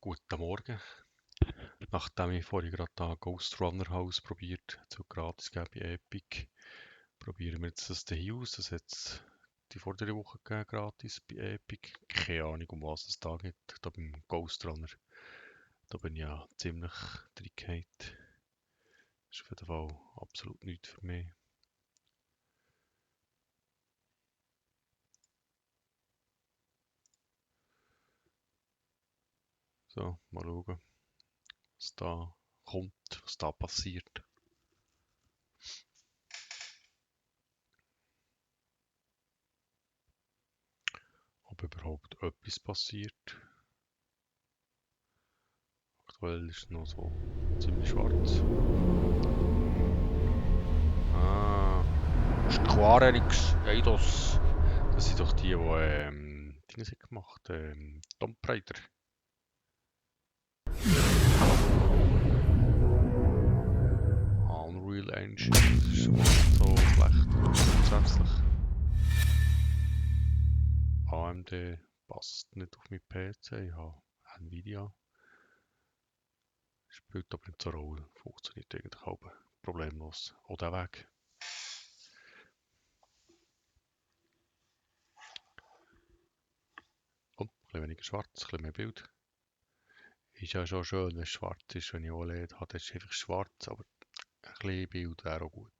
Guten Morgen. Nachdem ich vorhin gerade da Ghost Runner House probiert, so gratis gegeben bei Epic, probieren wir jetzt das hier aus. Das hat es die vordere Woche gegeben, gratis bei Epic. Keine Ahnung, um was es da geht. Da beim Ghost Runner. Da bin ich ja ziemlich drin. Ist auf jeden Fall absolut nichts für mich. So, mal schauen, was da kommt, was da passiert. Ob überhaupt etwas passiert. Aktuell ist es noch so ziemlich schwarz. Ah, Square Enix, Eidos. Das sind doch die, Dinge sind gemacht, Tomb Raider. Unreal Engine, das ist schon mal nicht so schlecht. Grundsätzlich. AMD passt nicht auf meinen PC, ich habe Nvidia. Spielt aber nicht so eine Rolle, funktioniert eigentlich auch problemlos. Auch der Weg. Und ein bisschen weniger schwarz, ein bisschen mehr Bild. Ist ja schon schön, wenn es schwarz ist, wenn ich OLED habe, dann ist es einfach schwarz, aber ein bisschen Bild wäre auch gut.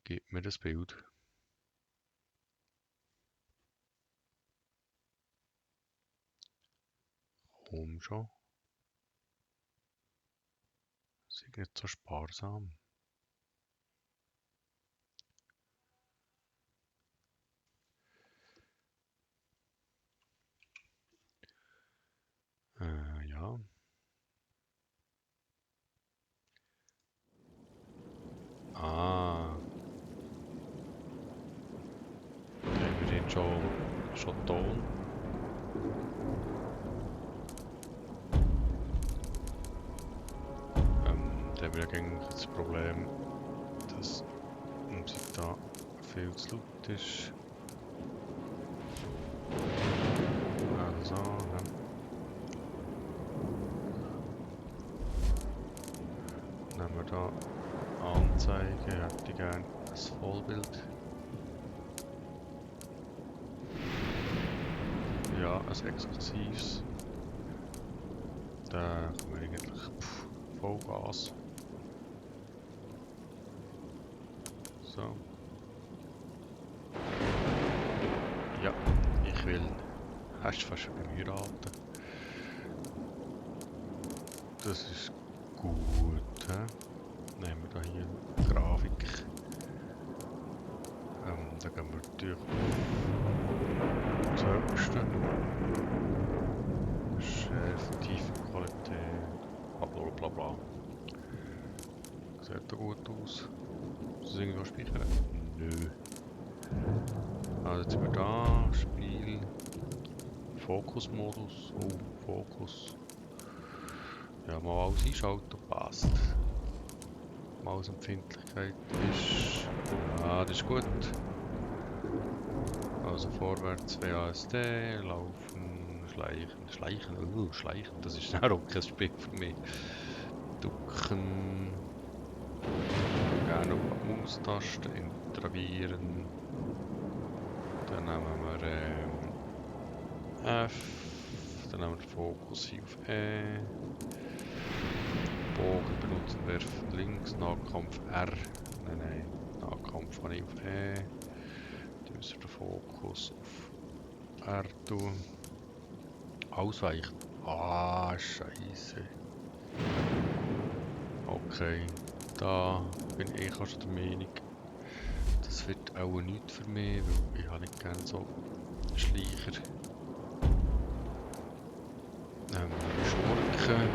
Gib mir das Bild. Komm schon. Sei nicht so sparsam. Ja. Ah. Da haben wir den schon Ton. Da haben wir eigentlich das Problem, dass die Musik da viel zu laut ist. Also, ja. Nehmen wir da Anzeige, hätte ich gerne ein Vollbild. Ja, ein exklusives. Da können wir eigentlich Vollgas. So. Ja, ich will. Hast du fast bei mir geraten. Das ist gut. He? Nehmen wir da hier Grafik. Da gehen wir durch das Höchste. Schärfe, Tiefenqualität, bla bla bla. Sieht da gut aus. Ist das irgendwo speichern? Nö. Also jetzt sind wir da, Spiel, Fokusmodus, oh, Fokus. Ja, mal alles einschalten, passt. Mausempfindlichkeit ist, ja, das ist gut. Also vorwärts WASD, laufen, schleichen, das ist auch kein Spiel für mich. Ducken, gerne auf die Maustaste, interagieren. Dann nehmen wir F, dann nehmen wir den Fokus hier auf E. Bogen benutzen, werfen links, Nahkampf R. Nein, Nahkampf habe ich auf E. Dann müssen wir den Fokus auf R tun. Ausweichen. Ah, Scheiße. Okay, da bin ich auch schon der Meinung, das wird auch nichts für mich, weil ich habe nicht gerne so Schleicher. Schurke.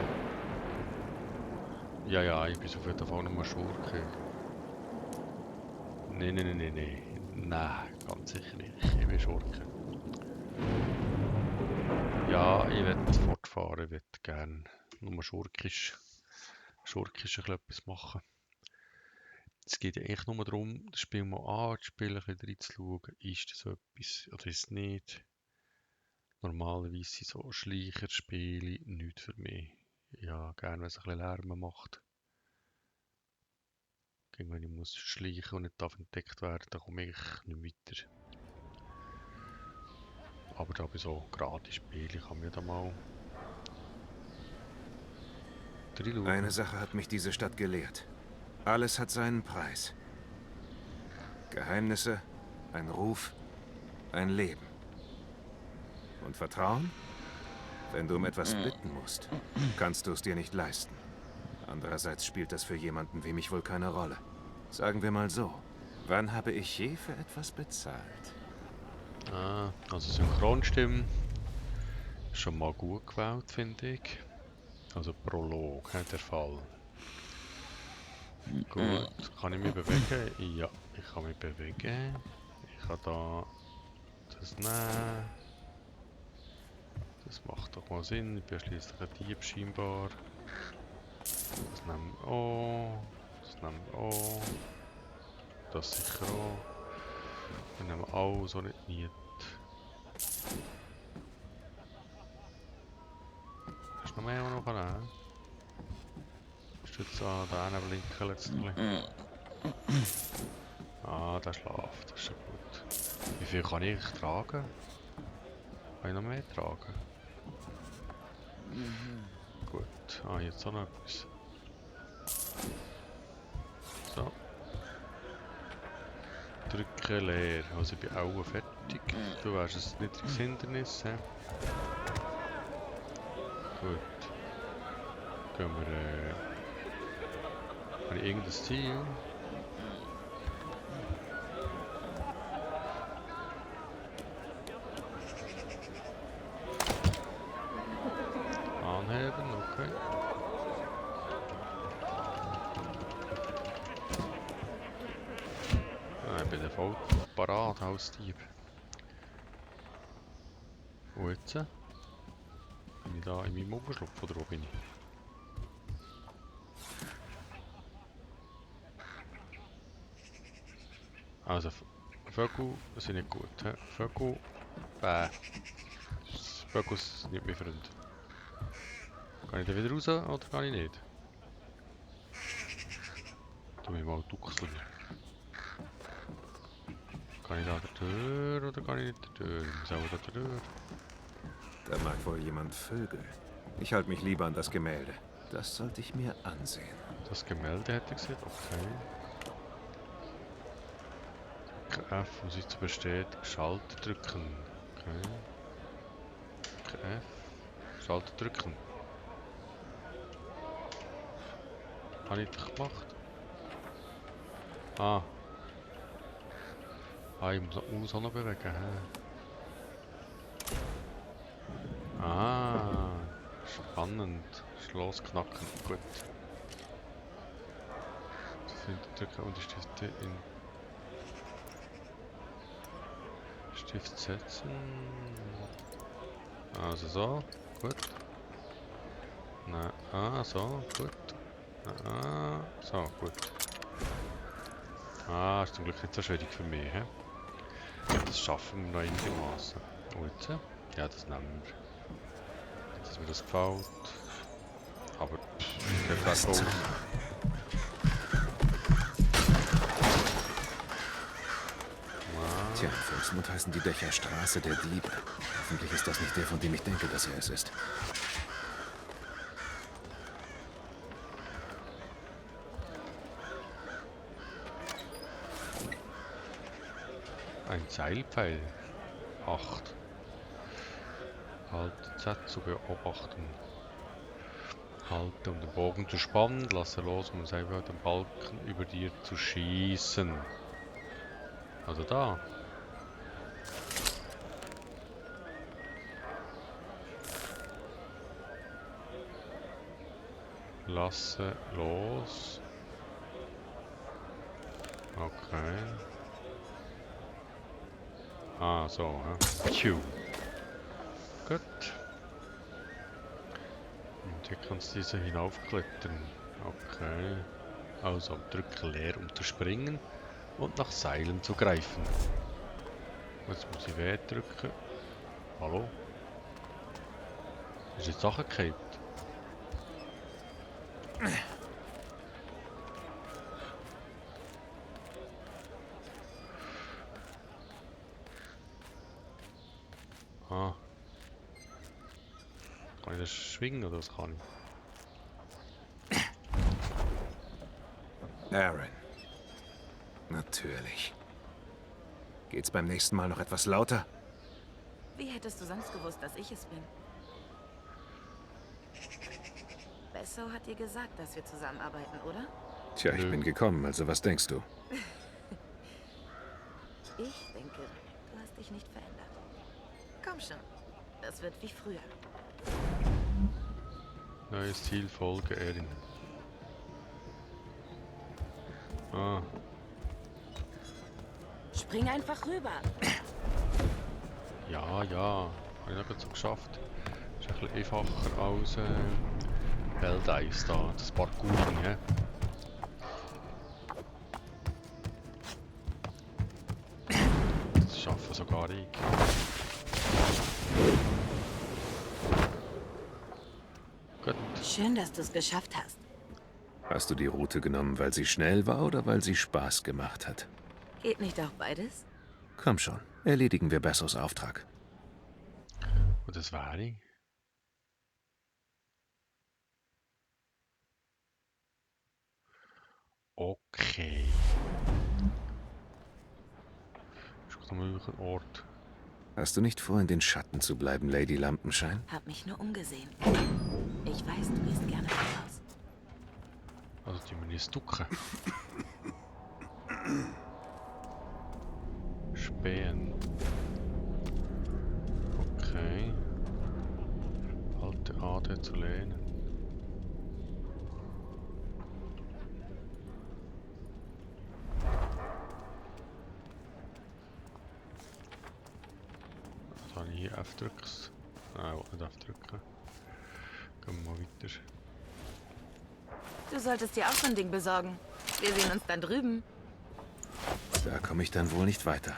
Ja, ich bin auf jeden Fall nochmal Schurke. Nein, ganz sicher nicht. Ich bin Schurke. Ja, ich will fortfahren, ich will gerne nur schurkisch etwas machen. Es geht ja eigentlich nur darum, das Spiel mal anzuspielen, ein bisschen reinzuschauen, ist das etwas oder ist es nicht. Normalerweise sind so Schleicherspiele nichts für mich. Ja, gerne, wenn es ein bisschen Lärm macht. Wenn ich muss schleichen und nicht darf entdeckt werden, dann komme ich nicht weiter. Aber da bei so Gratis-Spielen kann man da mal reinschauen. Eine Sache hat mich diese Stadt gelehrt. Alles hat seinen Preis. Geheimnisse, ein Ruf, ein Leben. Und Vertrauen? Wenn du um etwas bitten musst, kannst du es dir nicht leisten. Andererseits spielt das für jemanden wie mich wohl keine Rolle. Sagen wir mal so, wann habe ich je für etwas bezahlt? Ah, also Synchronstimmen. Schon mal gut gewählt, finde ich. Also Prolog, der Fall. Gut, kann ich mich bewegen? Ja, ich kann mich bewegen. Ich kann da das nehmen. Das macht doch mal Sinn. Ich bin schließlich ein Dieb scheinbar. Das nehmen wir auch. Das nehmen wir auch. Das sicher auch. Wir nehmen auch so nicht nicht. Hast du noch mehr, was noch nehmen? Ist jetzt an der blinken letztlich? Ah, der schläft. Das ist ja gut. Wie viel kann ich tragen? Kann ich noch mehr tragen? Gut. Ah, jetzt auch noch etwas. So. Drücke leer. Also ich bin auch fertig. Du wärst ein niedriges Hindernis. He? Gut. Gehen wir... habe ich irgendein Ziel? Anheben, okay. Ich bin voll parat als Dieb. Und jetzt? Bin ich da in meinem Oberschlupf oder wo bin ich? Also, Vögel sind nicht gut. He? Vögel, Vögel sind nicht mein Freund. Kann ich da wieder raus oder kann ich nicht? Tu mich mal duckseln. Kann ich da der Tür oder kann ich nicht der Tür? Ich muss auch da der Tür. Da mag wohl jemand Vögel. Ich halte mich lieber an das Gemälde. Das sollte ich mir ansehen. Das Gemälde hätte ich gesagt, okay. F, um sich zu bestätigen, Schalter drücken. Okay. F, Schalter drücken. Habe ich das gemacht? Ah. Ah, ich muss auch noch bewegen. Hä? Ah. Spannend. Schloss knacken. Gut. Drücken und die Stifte in Stift setzen. Also so. Gut. Na, ah, so. Gut. Ah, so. Gut. Ah, ist zum Glück nicht so schwierig für mich. He? Das schaffen wir noch einigermaßen. Und jetzt? Ja, das nehmen wir. Dass mir das gefällt. Aber der Fett aus. Tja, in Volksmund heißen die Dächer Straße der Diebe. Hoffentlich ist das nicht der, von dem ich denke, dass er es ist. Ein Seilpfeil. 8. Halte Z zu beobachten. Halte, um den Bogen zu spannen. Lasse los, um selber den Balken über dir zu schießen. Also da. Lasse los. Okay. Ah, so, ja. Phew. Gut. Und hier kannst du diese hinaufklettern. Okay. Also drücke leer, um zu springen und nach Seilen zu greifen. Jetzt muss ich W drücken. Hallo? Ist jetzt Sachen gekippt? Ah. Kann ich das schwingen oder was kann ich? Aaron. Natürlich. Geht's beim nächsten Mal noch etwas lauter? Wie hättest du sonst gewusst, dass ich es bin? Besso hat dir gesagt, dass wir zusammenarbeiten, oder? Tja, ich bin gekommen, also was denkst du? Ich denke, du hast dich nicht verändert. Komm schon, das wird wie früher. Neues Ziel, Folge Erin. Ah, Spring einfach rüber. ja. Habe ich noch gerade so geschafft. Ist ein bisschen einfacher als Helldivers da, das Parkouring, hä? Das schaffen sogar ich. Gut. Schön, dass du es geschafft hast. Hast du die Route genommen, weil sie schnell war oder weil sie Spaß gemacht hat? Geht nicht auch beides? Komm schon, erledigen wir Bessos Auftrag. Und das wäre. Okay. Ist gerade mal ein Ort. Hast du nicht vor, in den Schatten zu bleiben, Lady Lampenschein? Hab mich nur umgesehen. Ich weiß, du gehst gerne voraus. Also die müssen jetzt ducken. Spähen. Okay. Halte AD zu lehnen. Dann habe ich hier F drückst. Nein, ich will nicht F drücken. Gehen wir mal weiter. Du solltest dir auch so ein Ding besorgen. Wir sehen uns dann drüben. Da komme ich dann wohl nicht weiter.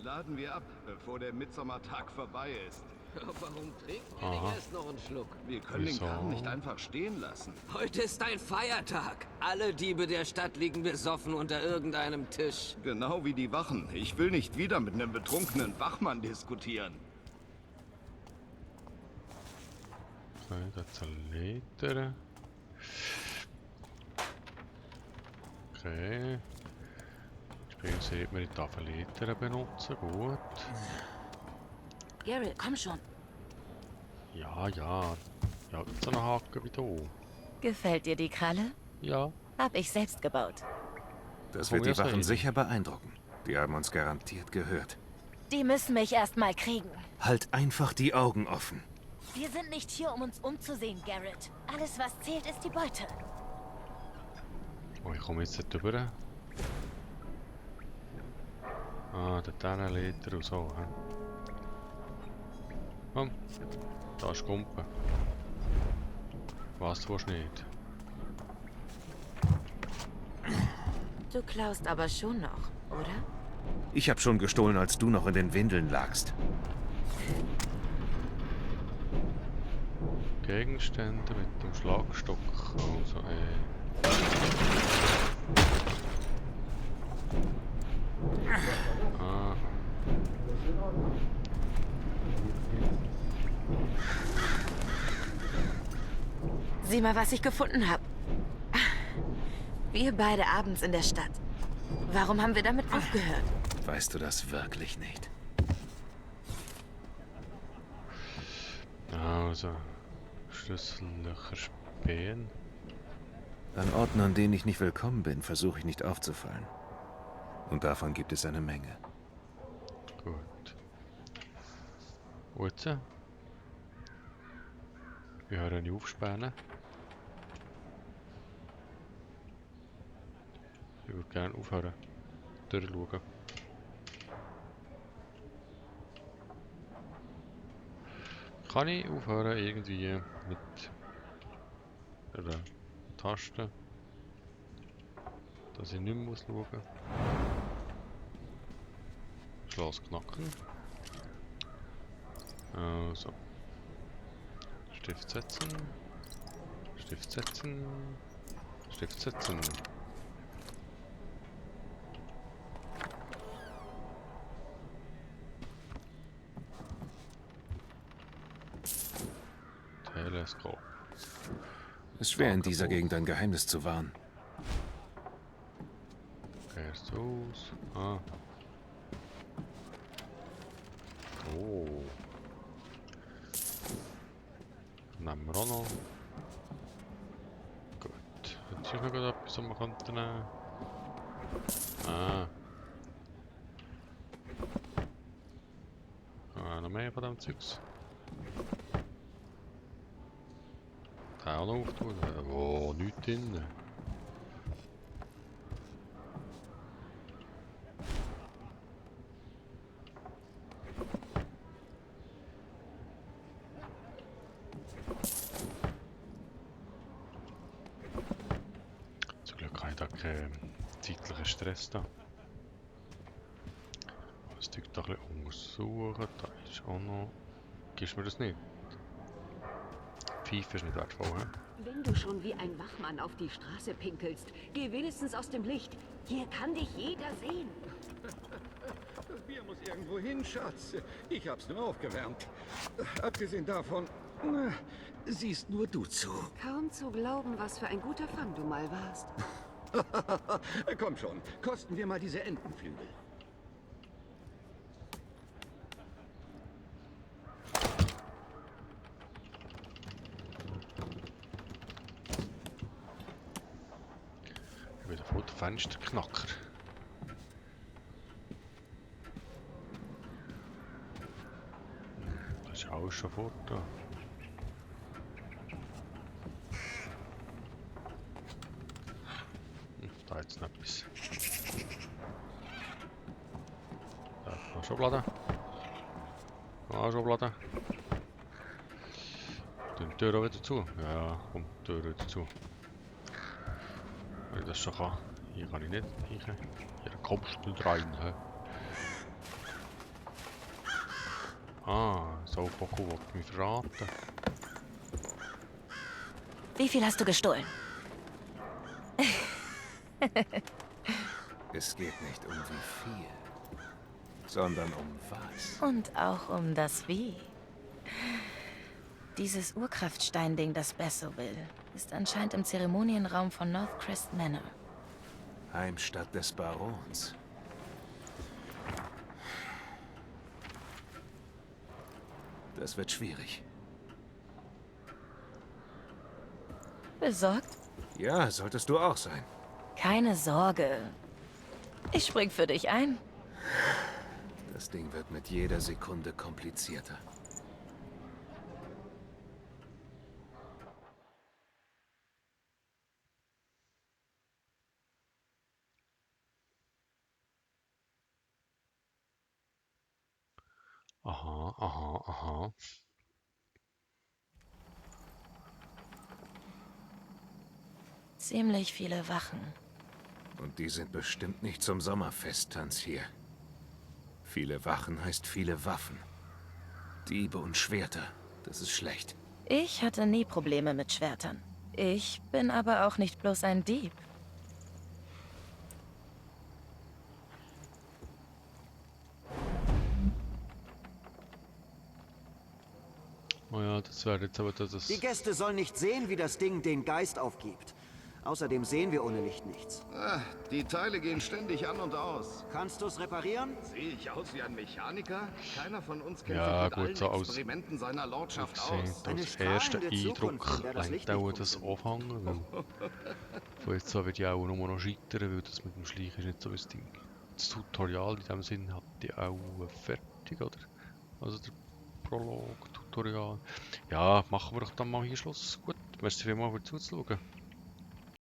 Laden wir ab, bevor der Mitsommertag vorbei ist. Warum trinken wir Aha. nicht erst noch einen Schluck? Wir können Wieso? den Kram nicht einfach stehen lassen. Heute ist ein Feiertag. Alle Diebe der Stadt liegen besoffen unter irgendeinem Tisch. Genau wie die Wachen. Ich will nicht wieder mit einem betrunkenen Wachmann diskutieren. Okay, da zur Leder. Okay. Spiel sieht man, ich darf eine Leder benutzen. Gut. Garrett, komm schon. Ja. Ja, so einen Haken wie du. Gefällt dir die Kralle? Ja. Hab ich selbst gebaut. Das Oh, wird ja, die Wachen Sadie. sicher beeindrucken. Die haben uns garantiert gehört. Die müssen mich erst mal kriegen. Halt einfach die Augen offen. Wir sind nicht hier, um uns umzusehen, Garrett. Alles, was zählt, ist die Beute. Oh, ich komme jetzt nicht rüber. Ah, der Leder und so. He? Komm, da ist Kumpen. Was, du willst nicht? Du klaust aber schon noch, oder? Ich habe schon gestohlen, als du noch in den Windeln lagst. Gegenstände mit dem Schlagstock. Also, Ah. Sieh mal, was ich gefunden habe. Wir beide abends in der Stadt. Warum haben wir damit aufgehört? Weißt du das wirklich nicht? Also, Schlüssellöcher spähen. An Orten, an denen ich nicht willkommen bin, versuche ich nicht aufzufallen. Und davon gibt es eine Menge. Gut. Und jetzt? Wir hören nicht aufsperren. Ich würde gerne aufhören. Durchschauen. Kann ich aufhören irgendwie mit der Taste, dass ich nicht mehr schauen muss? Schloss knacken. Also. Stift setzen. Stift setzen. Stift setzen. Teleskop. Es ist schwer in dieser Gegend ein Geheimnis zu wahren. Erst aus. Ah. Oh. Nehmen wir auch noch. Gut. Jetzt ist noch etwas, was wir könnten nehmen. Ah. Noch mehr von dem Zeugs. Den auch noch auftun. Oh, nichts drin. Zum Glück habe ich da keinen zeitlichen Stress da. Das Zeug da ein bisschen untersuchen. Da ist auch noch. Gibst du mir das nicht? Pfeife ist nicht wertvoll, hä? Wenn du schon wie ein Wachmann auf die Straße pinkelst, geh wenigstens aus dem Licht. Hier kann dich jeder sehen. Das Bier muss irgendwo hin, Schatz. Ich hab's nur aufgewärmt. Abgesehen davon, siehst nur du zu. Kaum zu glauben, was für ein guter Fang du mal warst. Komm schon, kosten wir mal diese Entenflügel. Wieder voll der Fensterknacker. Das ist alles schon fort da. Da jetzt noch etwas. Da noch Schublade. Ah, Schublade. Die Tür auch wieder zu. Ja, komm, die Tür wieder zu. Wenn ich das schon kann. Hier kann ich nicht rein. Hier kommst du nicht rein. He? Ah, so Boku wollte mich verraten. Wie viel hast du gestohlen? Es geht nicht um wie viel, sondern um was. Und auch um das Wie. Dieses Urkraftstein-Ding, das Besso will, ist anscheinend im Zeremonienraum von Northcrest Manor. Heimstatt des Barons. Das wird schwierig. Besorgt? Ja, solltest du auch sein. Keine Sorge. Ich spring für dich ein. Das Ding wird mit jeder Sekunde komplizierter. Aha, aha, aha. Ziemlich viele Wachen. Und die sind bestimmt nicht zum Sommerfesttanz hier. Viele Wachen heißt viele Waffen. Diebe und Schwerter, das ist schlecht. Ich hatte nie Probleme mit Schwertern. Ich bin aber auch nicht bloß ein Dieb. Oh ja, das wäre jetzt aber das. Die Gäste sollen nicht sehen, wie das Ding den Geist aufgibt. Außerdem sehen wir ohne Licht nichts. Die Teile gehen ständig an und aus. Kannst du es reparieren? Sehe ich aus wie ein Mechaniker? Keiner von uns kennt Ja, sich mit gut, allen so aus- Experimenten seiner Lordschaft aus. Eine Als erster strahlende Eindruck Zukunft, in der das Licht lenkt auch nicht das Anfangen, weil von jetzt an wird ja auch nur noch scheitern, weil das mit dem Schleichen ist nicht so ein Ding. Das Tutorial in dem Sinn hat die auch fertig, oder? Also der Prolog, Tutorial. Ja, machen wir doch dann mal hier Schluss. Gut, merci vielmals für zuzuschauen.